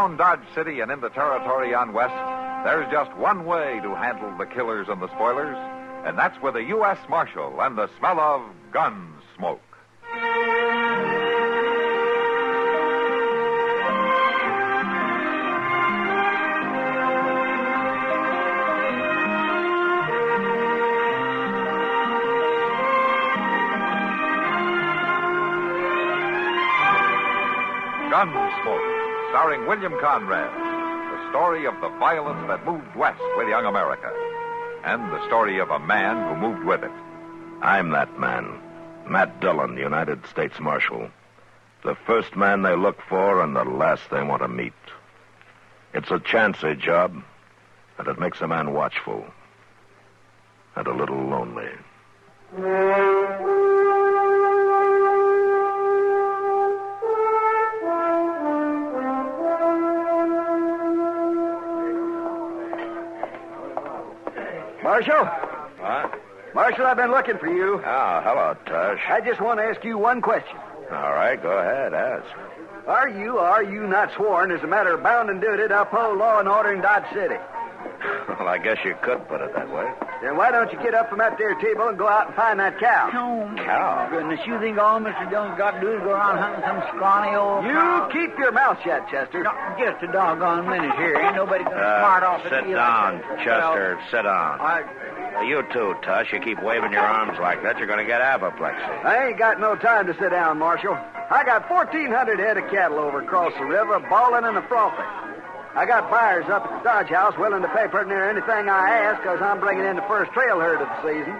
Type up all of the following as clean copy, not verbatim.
Around Dodge City and in the territory on West, there's just one way to handle the killers and the spoilers, and that's with a U.S. Marshal and the smell of Gunsmoke. Gunsmoke, starring William Conrad, the story of the violence that moved west with young America, and the story of a man who moved with it. I'm that man, Matt Dillon, United States Marshal. The first man they look for and the last they want to meet. It's a chancy job, and it makes a man watchful and a little lonely. Marshal? What? Marshal, I've been looking for you. Oh, hello, Tush. I just want to ask you one question. All right, go ahead, ask. Are you not sworn as a matter of bounden duty to uphold law and order in Dodge City? Well, I guess you could put it that way. Then why don't you get up from that there table and go out and find that cow? Oh, Cow? goodness, you think all Mr. Dillon's got to do is go around hunting some scrawny old You cow? keep your mouth shut, Chester. No, just a doggone minute here. Ain't nobody going to smart off at Sit me down, like that. Chester, sit down. I You too, Tush. You keep waving your arms like that, you're going to get apoplexy. ain't got no time to sit down, Marshal. I got 1,400 head of cattle over across the river, bawling and a-frothing. I got buyers up at the Dodge House willing to pay pretty near anything I ask because I'm bringing in the first trail herd of the season,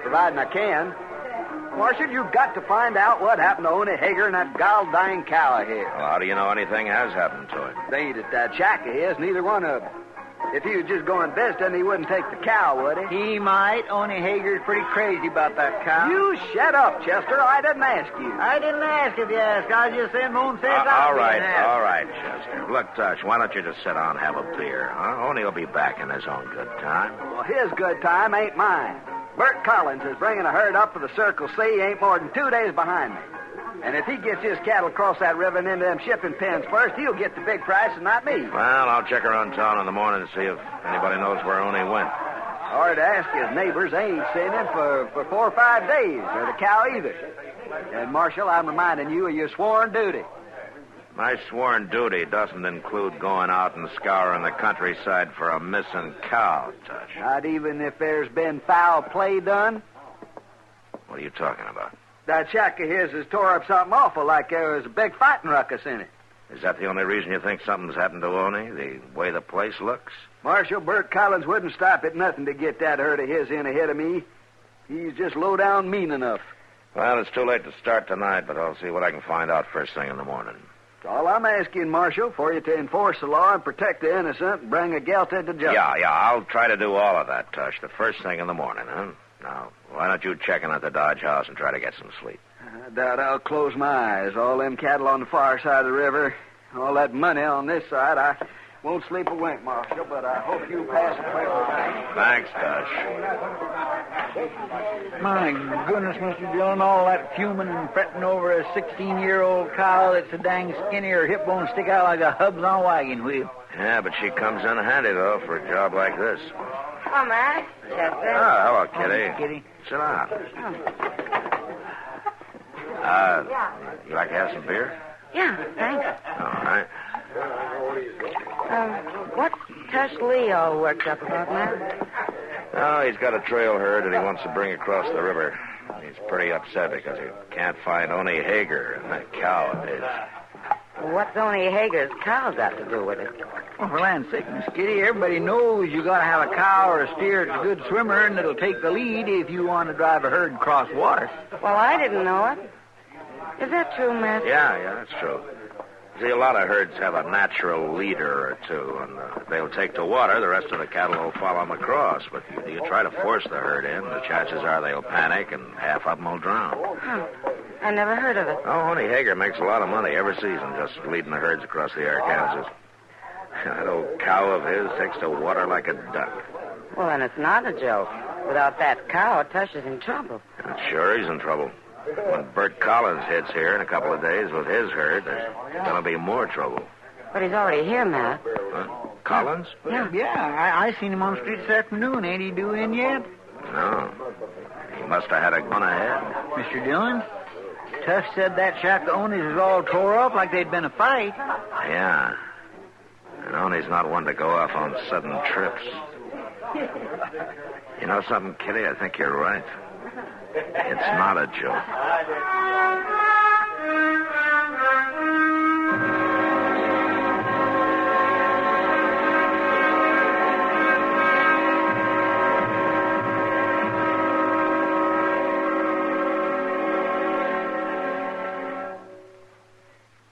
providing I can. Marshal, you've got to find out what happened to Oney Hager and that gall-dying cow of his. Well, how do you know anything has happened to it? They ain't at that shack of his, neither one of them. If he was just going visiting, he wouldn't take the cow, would he? He might. Oney Hager's pretty crazy about that cow. You shut up, Chester. I didn't ask you. I didn't ask if you asked. I was just saying Moon says all right, Chester. Look, Tush, why don't you just sit down and have a beer, huh? Oney will be back in his own good time. Well, his good time ain't mine. Bert Collins is bringing a herd up for the Circle C. He ain't more than 2 days behind me. And if he gets his cattle across that river and into them shipping pens first, he'll get the big price and not me. Well, I'll check around town in the morning and see if anybody knows where Oney went. Or to ask his neighbors, they ain't seen him for 4 or 5 days, or the cow either. And, Marshal, I'm reminding you of your sworn duty. My sworn duty doesn't include going out and scouring the countryside for a missing cow, Tush. Not even if there's been foul play done? What are you talking about? That shack of his has tore up something awful, like there was a big fighting ruckus in it. Is that the only reason you think something's happened to Oney, the way the place looks? Marshal, Bert Collins wouldn't stop at nothing to get that herd of his in ahead of me. He's just low down mean enough. Well, it's too late to start tonight, but I'll see what I can find out first thing in the morning. That's all I'm asking, Marshal, for you to enforce the law and protect the innocent and bring a guilty to justice. Yeah, I'll try to do all of that, Tush, the first thing in the morning, huh? Now, why don't you check in at the Dodge House and try to get some sleep? I doubt I'll close my eyes. All them cattle on the far side of the river, all that money on this side. I won't sleep a wink, Marshal, but I hope you pass it quickly. Thanks, Tush. My goodness, Mr. Dillon, all that fuming and fretting over a 16-year-old cow that's so dang skinny her hip bones stick out like a hubs on a wagon wheel. Yeah, but she comes in handy, though, for a job like this. Oh, Matt. Chester. Oh, hello, Kitty. Kitty. Sit down. You like to have some beer? Yeah, thanks. All right. What's Tush Lee all worked up about, Matt? Oh, he's got a trail herd that he wants to bring across the river. He's pretty upset because he can't find Oney Hager and that cow of his. What's Oney Hager's cow got to do with it? Well, for land's sake, Miss Kitty, everybody knows you got to have a cow or a steer that's a good swimmer, and it'll take the lead if you want to drive a herd across water. Well, I didn't know it. Is that true, Matt? Yeah, that's true. See, a lot of herds have a natural leader or two, and if they'll take to water, the rest of the cattle will follow them across. But you try to force the herd in, the chances are they'll panic, and half of them will drown. Huh. I never heard of it. Oh, Oney Hager makes a lot of money every season just leading the herds across the Arkansas. That old cow of his takes to water like a duck. Well, then it's not a joke. Without that cow, Tush is in trouble. Sure, he's in trouble. When Bert Collins hits here in a couple of days with his herd, there's going to be more trouble. But he's already here, Matt. Collins? Yeah, I seen him on the street this afternoon. Ain't he due in yet? No. He must have had a gun ahead. Mr. Dillon, Tuff said that shack the owners is all tore up like they'd been a fight. Yeah. And Oney's not one to go off on sudden trips. You know something, Kitty? I think you're right. It's not a joke.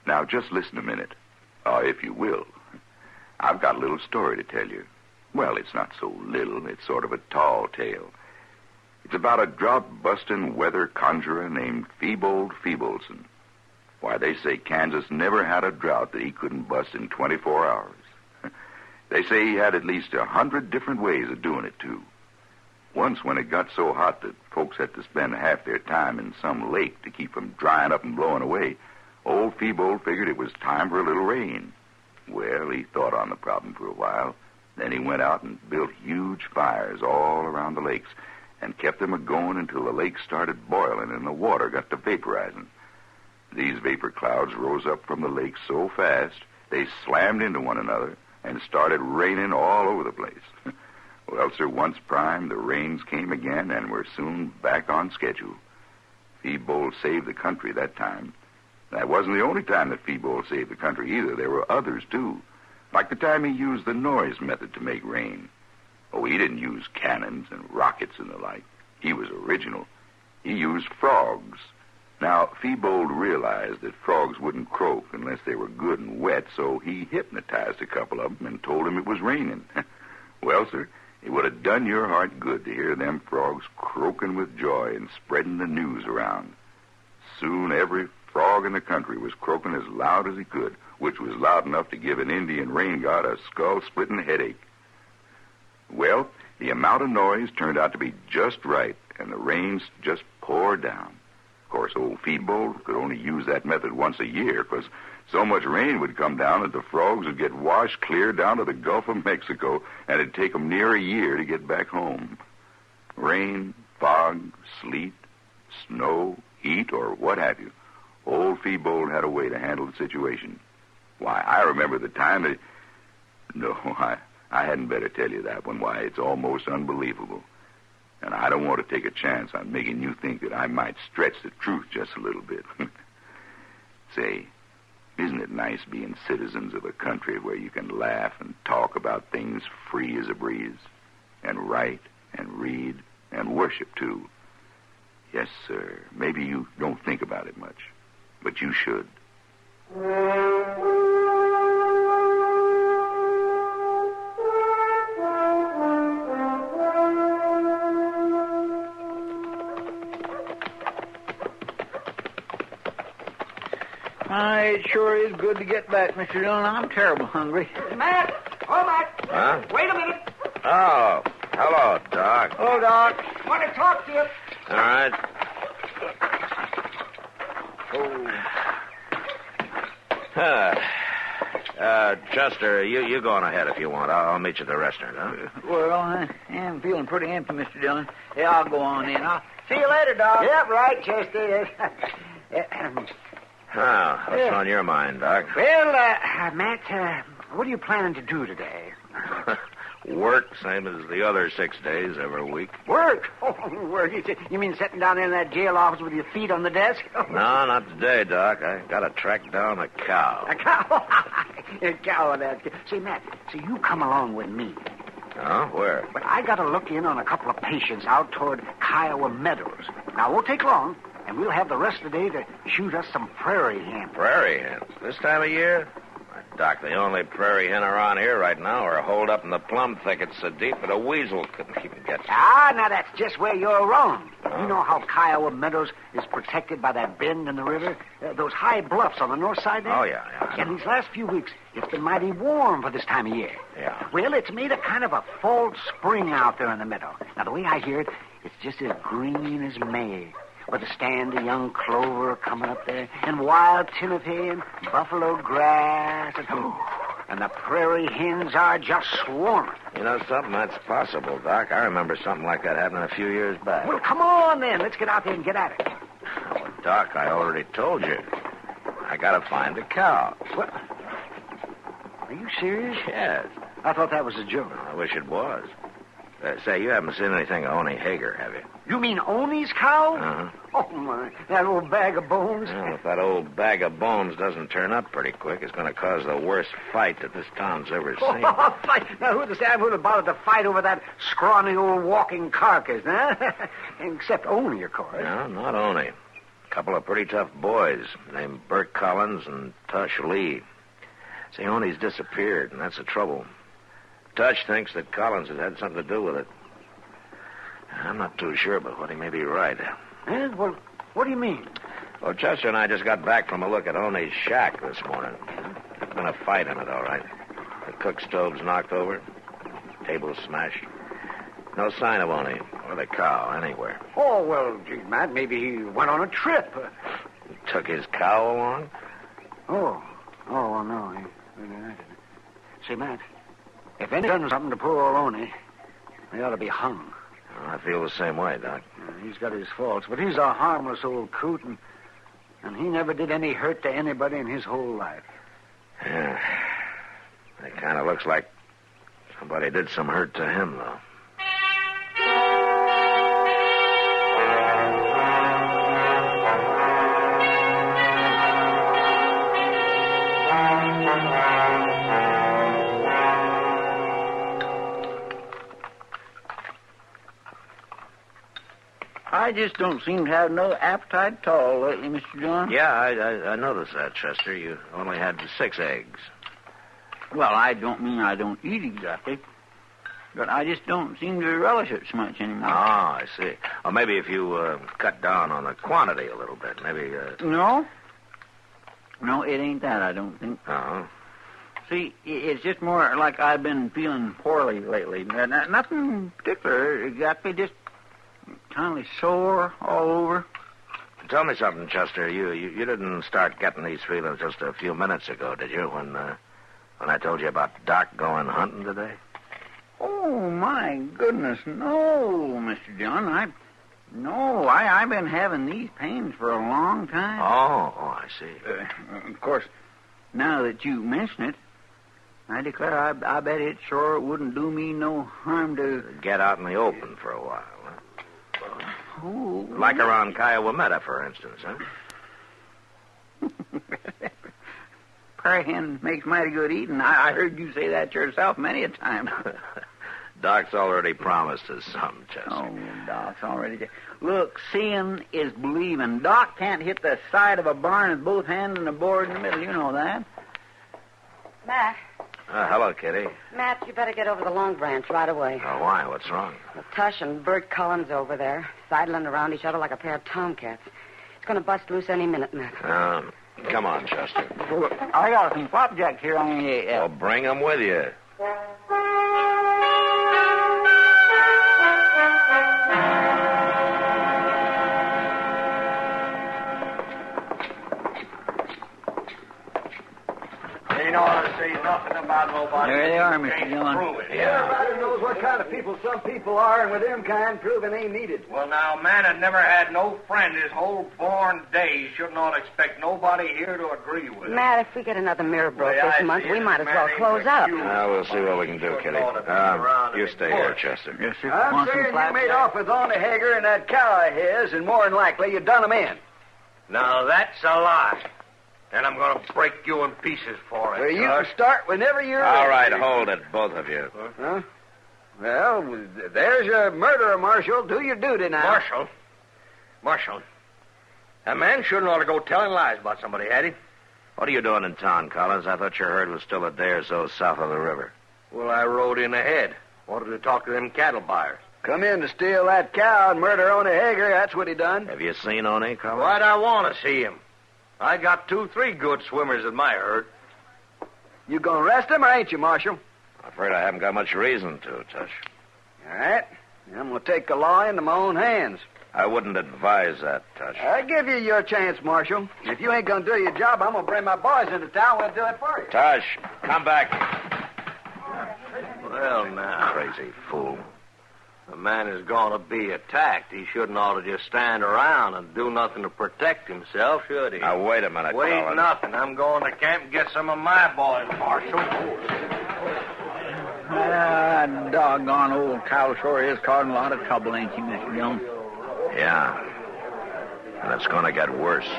Now, just listen a minute, if you will. I've got a little story to tell you. Well, it's not so little. It's sort of a tall tale. It's about a drought-busting weather conjurer named Feebold Feebleson. Why, they say Kansas never had a drought that he couldn't bust in 24 hours. They say he had at least 100 different ways of doing it, too. Once, when it got so hot that folks had to spend half their time in some lake to keep from drying up and blowing away, old Feebold figured it was time for a little rain. Well, he thought on the problem for a while. Then he went out and built huge fires all around the lakes and kept them a-going until the lake started boiling and the water got to vaporizing. These vapor clouds rose up from the lake so fast they slammed into one another and started raining all over the place. Well, sir, once primed, the rains came again and were soon back on schedule. Feebold saved the country that time. That wasn't the only time that Feebold saved the country either. There were others, too. Like the time he used the noise method to make rain. Oh, he didn't use cannons and rockets and the like. He was original. He used frogs. Now, Feebold realized that frogs wouldn't croak unless they were good and wet, so he hypnotized a couple of them and told them it was raining. Well, sir, it would have done your heart good to hear them frogs croaking with joy and spreading the news around. Soon every frog in the country was croaking as loud as he could, which was loud enough to give an Indian rain god a skull-splitting headache. Well, the amount of noise turned out to be just right, and the rains just poured down. Of course, old Feebold could only use that method once a year, because so much rain would come down that the frogs would get washed clear down to the Gulf of Mexico, and it'd take them near a year to get back home. Rain, fog, sleet, snow, heat, or what have you. Old Feebold had a way to handle the situation. Why, I remember the time that... No, I hadn't better tell you that one. Why, it's almost unbelievable. And I don't want to take a chance on making you think that I might stretch the truth just a little bit. Say, isn't it nice being citizens of a country where you can laugh and talk about things free as a breeze? And write and read and worship, too. Yes, sir. Maybe you don't think about it much, but you should. It sure is good to get back, Mr. Dillon. I'm terrible hungry. Matt! Oh, Matt! Huh? Wait a minute. Oh, hello, Doc. Oh, Doc. Want to talk to you. All right. Chester, you go on ahead if you want. I'll meet you at the restaurant, huh? Well, I am feeling pretty empty, Mr. Dillon. Yeah, I'll go on in. I'll see you later, Doc. Yep, right, Chester. What's on your mind, Doc? Well, Matt, what are you planning to do today? Work, same as the other 6 days every week. Work? Oh, work. You mean sitting down there in that jail office with your feet on the desk? No, not today, Doc. I gotta track down a cow. A cow? A cow, that. Say, Matt, you come along with me. Oh, where? But I gotta look in on a couple of patients out toward Kiowa Meadows. Now, it won't take long, and we'll have the rest of the day to shoot us some prairie hens. Prairie hens? This time of year? Doc, the only prairie hen around here right now are holed up in the plum thickets so deep that a weasel couldn't even get you. Now that's just where you're wrong. Oh. You know how Kiowa Meadows is protected by that bend in the river? Those high bluffs on the north side there? Oh, yeah. And these last few weeks, it's been mighty warm for this time of year. Yeah. Well, it's made a kind of a false spring out there in the meadow. Now, the way I hear it, it's just as green as May. with a stand of young clover coming up there, and wild timothy and buffalo grass, and the prairie hens are just swarming. You know something? That's possible, Doc. I remember something like that happening a few years back. Well, come on, then. Let's get out there and get at it. Oh, Doc, I already told you. I gotta find a cow. What? Are you serious? Yes. I thought that was a joke. I wish it was. Say, you haven't seen anything of Oni Hager, have you? You mean Oni's cow? Uh-huh. Oh, my. That old bag of bones? Well, if that old bag of bones doesn't turn up pretty quick, it's going to cause the worst fight that this town's ever seen. Oh, fight. Now, who'd have bothered to fight over that scrawny old walking carcass, huh? Except Oni, of course. No, not Oni. A couple of pretty tough boys named Bert Collins and Tush Lee. See, Oni's disappeared, and that's the trouble. Tush thinks that Collins has had something to do with it. I'm not too sure, but what he may be right. Eh? Well, what do you mean? Well, Chester and I just got back from a look at Oni's shack this morning. There's been a fight in it, all right. The cook stove's knocked over. Table's smashed. No sign of Oni or the cow anywhere. Oh, well, gee, Matt, maybe he went on a trip. He took his cow along? Oh, no. Say, Matt, if anyone's done something to poor old Oni, they ought to be hung. Well, I feel the same way, Doc. He's got his faults, but he's a harmless old coot, and he never did any hurt to anybody in his whole life. Yeah. It kind of looks like somebody did some hurt to him, though. I just don't seem to have no appetite at all lately, Mr. John. Yeah, I noticed that, Chester. You only had 6 eggs. Well, I don't mean I don't eat exactly, but I just don't seem to relish it so much anymore. Oh, I see. Or maybe if you cut down on the quantity a little bit, maybe... No, it ain't that, I don't think. Oh. See, it's just more like I've been feeling poorly lately. Nothing particular, exactly, just kind of sore all over. Tell me something, Chester. You didn't start getting these feelings just a few minutes ago, did you, when I told you about Doc going hunting today? Oh, my goodness, no, Mr. John. I've been having these pains for a long time. Oh, I see. Of course, now that you mention it, I declare I bet it sure wouldn't do me no harm to... Get out in the open for a while, huh? Oh. Like around Kiowa, for instance, huh? Prairie hen makes mighty good eating. I heard you say that yourself many a time. Doc's already promised us something, Chester. Oh, Doc's already... Look, seeing is believing. Doc can't hit the side of a barn with both hands and a board in the middle. You know that. Matt. Hello, Kitty. Matt, you better get over the Long Branch right away. Oh, why? What's wrong? Well, Tush and Bert Collins over there, sidling around each other like a pair of tomcats. It's going to bust loose any minute, Matt. Come on, Chester. Look, I got some flapjacks here on the... Well, bring them with you. Ain't ought to say nothing about nobody. There they are, Mr. Dillon. Everybody knows what kind of people some people are, and with them kind, proving ain't needed. Well, now, man had never had no friend his whole born days. Shouldn't ought to expect nobody here to agree with him. Matt, if we get another mirror broke Well, I this month, see we it. might as Man well ain't close like up. you. We'll see what we can do, Kitty. Ought to be around You and stay here, important. Chester. Yes, sir. I'm Want some saying you made flapjacks? off with Oni Hager and that cow of his, and more than likely you done him in. Now, that's a lie. And I'm going to break you in pieces for it. Well, you can start whenever you're All ready. right, hold it, both of you. Huh? Well, there's your murderer, Marshal. Do your duty now. Marshal. A man shouldn't ought to go telling lies about somebody, had he? What are you doing in town, Collins? I thought your herd was still a day or so south of the river. Well, I rode in ahead. Wanted to talk to them cattle buyers. Come in to steal that cow and murder Oni Hager. That's what he done. Have you seen Oni, Collins? Why'd I want to see him? I got 2-3 good swimmers in my herd. You gonna arrest him, or ain't you, Marshal? I'm afraid I haven't got much reason to, Tush. All right. I'm gonna take the law into my own hands. I wouldn't advise that, Tush. I give you your chance, Marshal. If you ain't gonna do your job, I'm gonna bring my boys into town. We'll do it for you. Tush, come back. Well, now. Crazy fool. A man is going to be attacked. He shouldn't ought to just stand around and do nothing to protect himself, should he? Now, wait a minute, Wait Collins. nothing. I'm going to camp and get some of my boys, Marshal. Doggone old cow sure is causing a lot of trouble, ain't he, Mr. Dillon? Yeah. And it's going to get worse.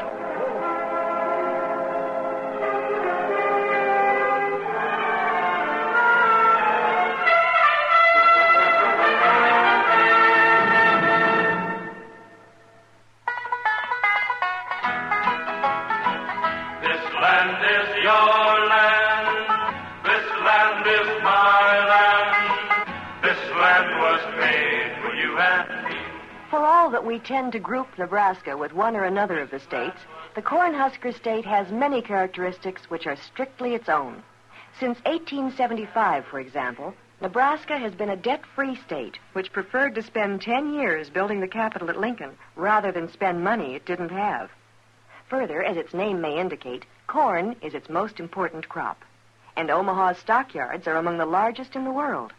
For all that we tend to group Nebraska with one or another of the states, the Cornhusker State has many characteristics which are strictly its own. Since 1875, for example, Nebraska has been a debt-free state which preferred to spend 10 years building the Capitol at Lincoln rather than spend money it didn't have. Further, as its name may indicate, corn is its most important crop, and Omaha's stockyards are among the largest in the world.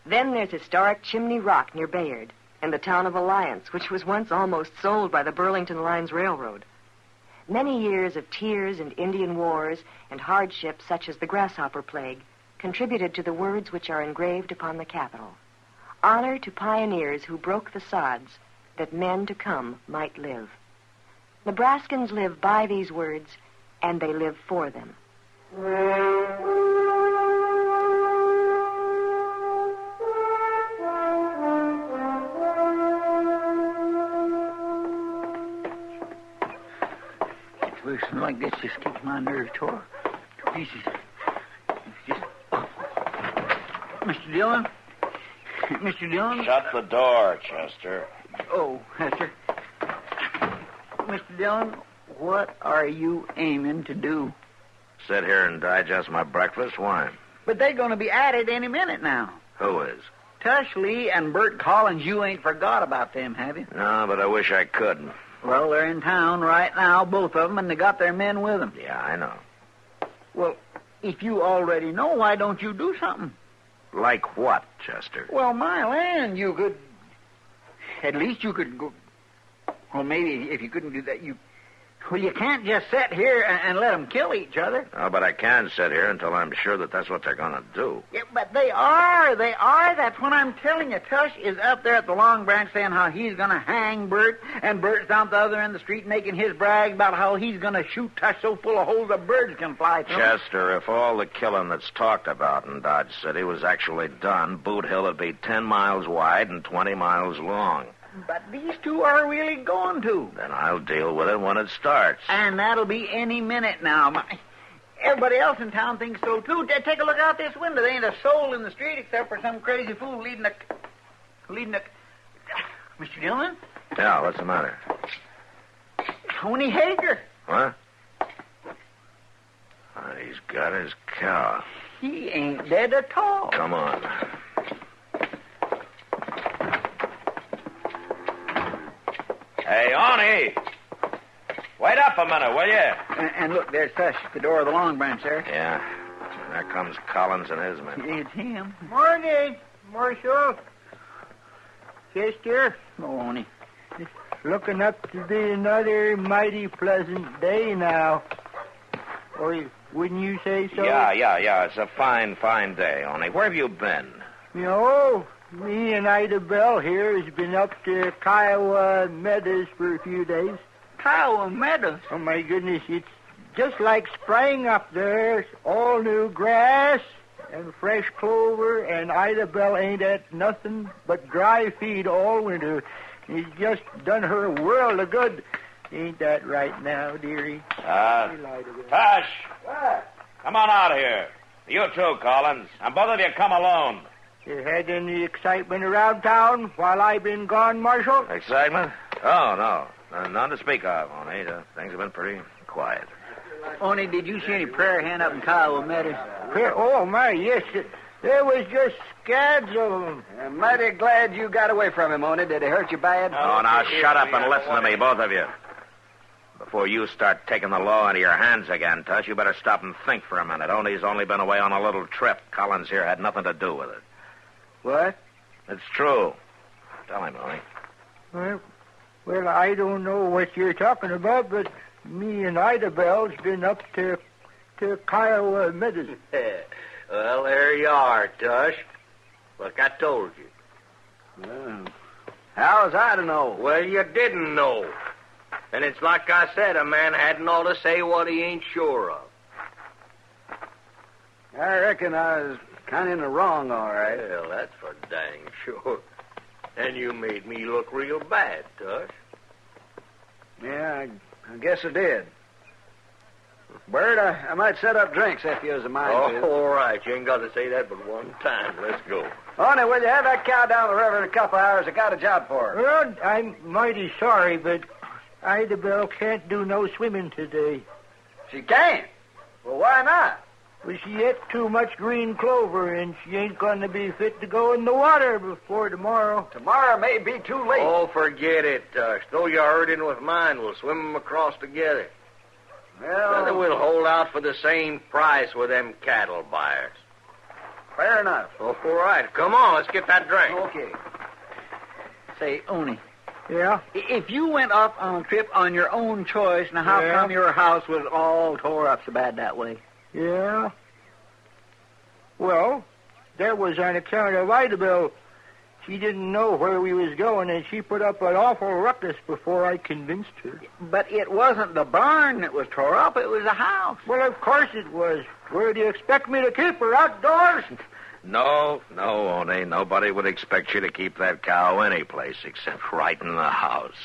Then there's historic Chimney Rock near Bayard, and the town of Alliance, which was once almost sold by the Burlington Lines Railroad. Many years of tears and Indian wars and hardships such as the grasshopper plague contributed to the words which are engraved upon the Capitol. Honor to pioneers who broke the sods that men to come might live. Nebraskans live by these words, and they live for them. Situation like this just keeps my nerves tore to pieces. Mr. Dillon? Mr. Dillon? Shut the door, Chester. Oh, yes, sir. Mr. Dillon, what are you aiming to do? Sit here and digest my breakfast? Why? But they're going to be at it any minute now. Who is? Tush Lee and Bert Collins, you ain't forgot about them, have you? No, but I wish I could. Well, they're in town right now, both of them, and they got their men with them. Yeah, I know. Well, if you already know, why don't you do something? Like what, Chester? Well, my land, you could... At least you could go... Well, maybe if you couldn't do that, you... Well, you can't just sit here and let them kill each other. Oh, but I can sit here until I'm sure that that's what they're going to do. Yeah, but they are. They are. That's what I'm telling you. Tush is up there at the Long Branch saying how he's going to hang Bert, and Bert's down the other end of the street making his brag about how he's going to shoot Tush so full of holes that birds can fly through. Chester, if all the killing that's talked about in Dodge City was actually done, Boot Hill would be 10 miles wide and 20 miles long. But these two are really going to. Then I'll deal with it when it starts. And that'll be any minute now. Everybody else in town thinks so, too. Take a look out this window. There ain't a soul in the street except for some crazy fool leading a... Mr. Dillon? Yeah, what's the matter? Tony Hager. What? Oh, he's got his cow. He ain't dead at all. Come on. Hey, Arnie! Wait up a minute, will you? And look, there's Tush at the door of the Long Branch there. Yeah. There comes Collins and his men. It's him. Morning, Marshal. Chester. Oh, Arnie. It's looking up to be another mighty pleasant day now. Or wouldn't you say so? Yeah. It's a fine, fine day, Arnie. Where have you been? You know, me and Ida Bell here has been up to Kiowa Meadows for a few days. Kiowa Meadows? Oh, my goodness, it's just like spring up there. All new grass and fresh clover, and Ida Bell ain't at nothing but dry feed all winter. It's just done her a world of good. Ain't that right now, dearie? Tosh! What? Come on out here. You too, Collins. And both of you come alone. You had any excitement around town while I've been gone, Marshal? Excitement? Oh, no. None to speak of, Arnie. Things have been pretty quiet. Arnie, did you see any prayer hen up in Kiowa Meadows? Oh, my, yes. There was just scads of them. I'm mighty glad you got away from him, Oni. Did he hurt you bad? Oh, now shut up and listen to me, both of you. Before you start taking the law into your hands again, Tush, you better stop and think for a minute. He's only been away on a little trip. Collins here had nothing to do with it. What? It's true. Tell him, Oni. Well, I don't know what you're talking about, but me and Ida Bell's been up to Kiowa Medicine. Well, there you are, Tush. Like I told you. Well, how was I to know? Well, you didn't know. And it's like I said, a man hadn't ought to say what he ain't sure of. I reckon I was kind of in the wrong, all right. Well, that's for dang sure. And you made me look real bad, Tush. Yeah, I guess I did. Bert, I might set up drinks if you was a mind to. All right. You ain't got to say that but one time. Let's go. Oni, will you have that cow down the river in a couple hours? I got a job for her. Well, I'm mighty sorry, but Ida Bell can't do no swimming today. She can't? Well, why not? Well, she ate too much green clover, and she ain't going to be fit to go in the water before tomorrow. Tomorrow may be too late. Oh, forget it, Tush. Throw your herd in with mine. We'll swim them across together. Well, we'll hold out for the same price with them cattle buyers. Fair enough. Oh, all right. Come on, let's get that drink. Okay. Say, Oni, Yeah? if you went off on a trip on your own choice, now how Yeah? come your house was all tore up so bad that way? Yeah? Well, that was on account of Ida Bell. She didn't know where we was going, and she put up an awful ruckus before I convinced her. But it wasn't the barn that was tore up, it was the house. Well, of course it was. Where do you expect me to keep her, outdoors? No, Oni. Nobody would expect you to keep that cow any place except right in the house.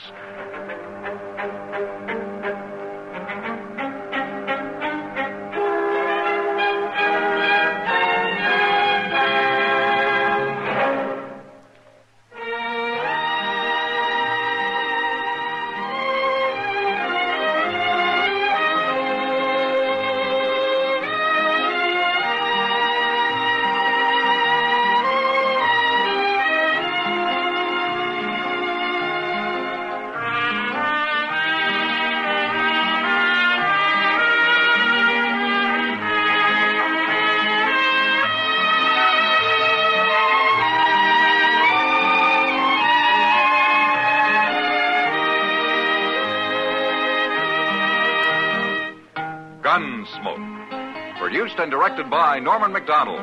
Gunsmoke. Produced and directed by Norman McDonald.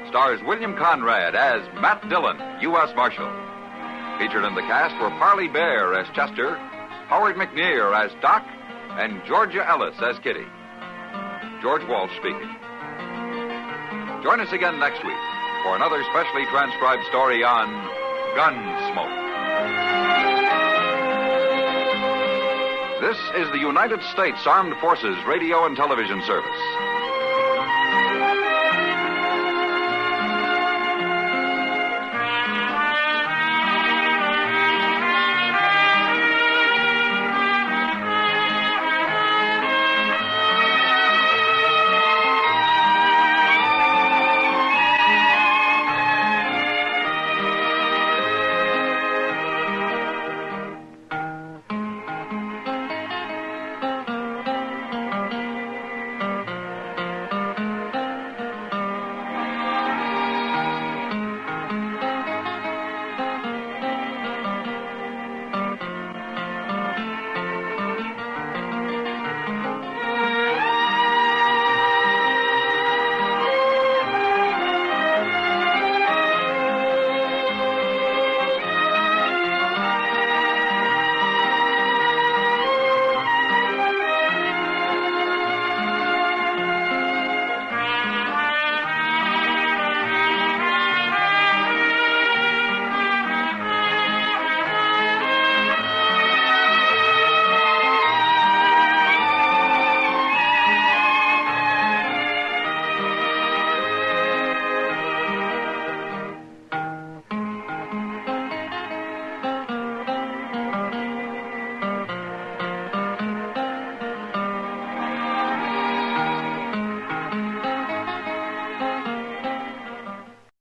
Stars William Conrad as Matt Dillon, U.S. Marshal. Featured in the cast were Parley Bear as Chester, Howard McNear as Doc, and Georgia Ellis as Kitty. George Walsh speaking. Join us again next week for another specially transcribed story on Gunsmoke. This is the United States Armed Forces Radio and Television Service.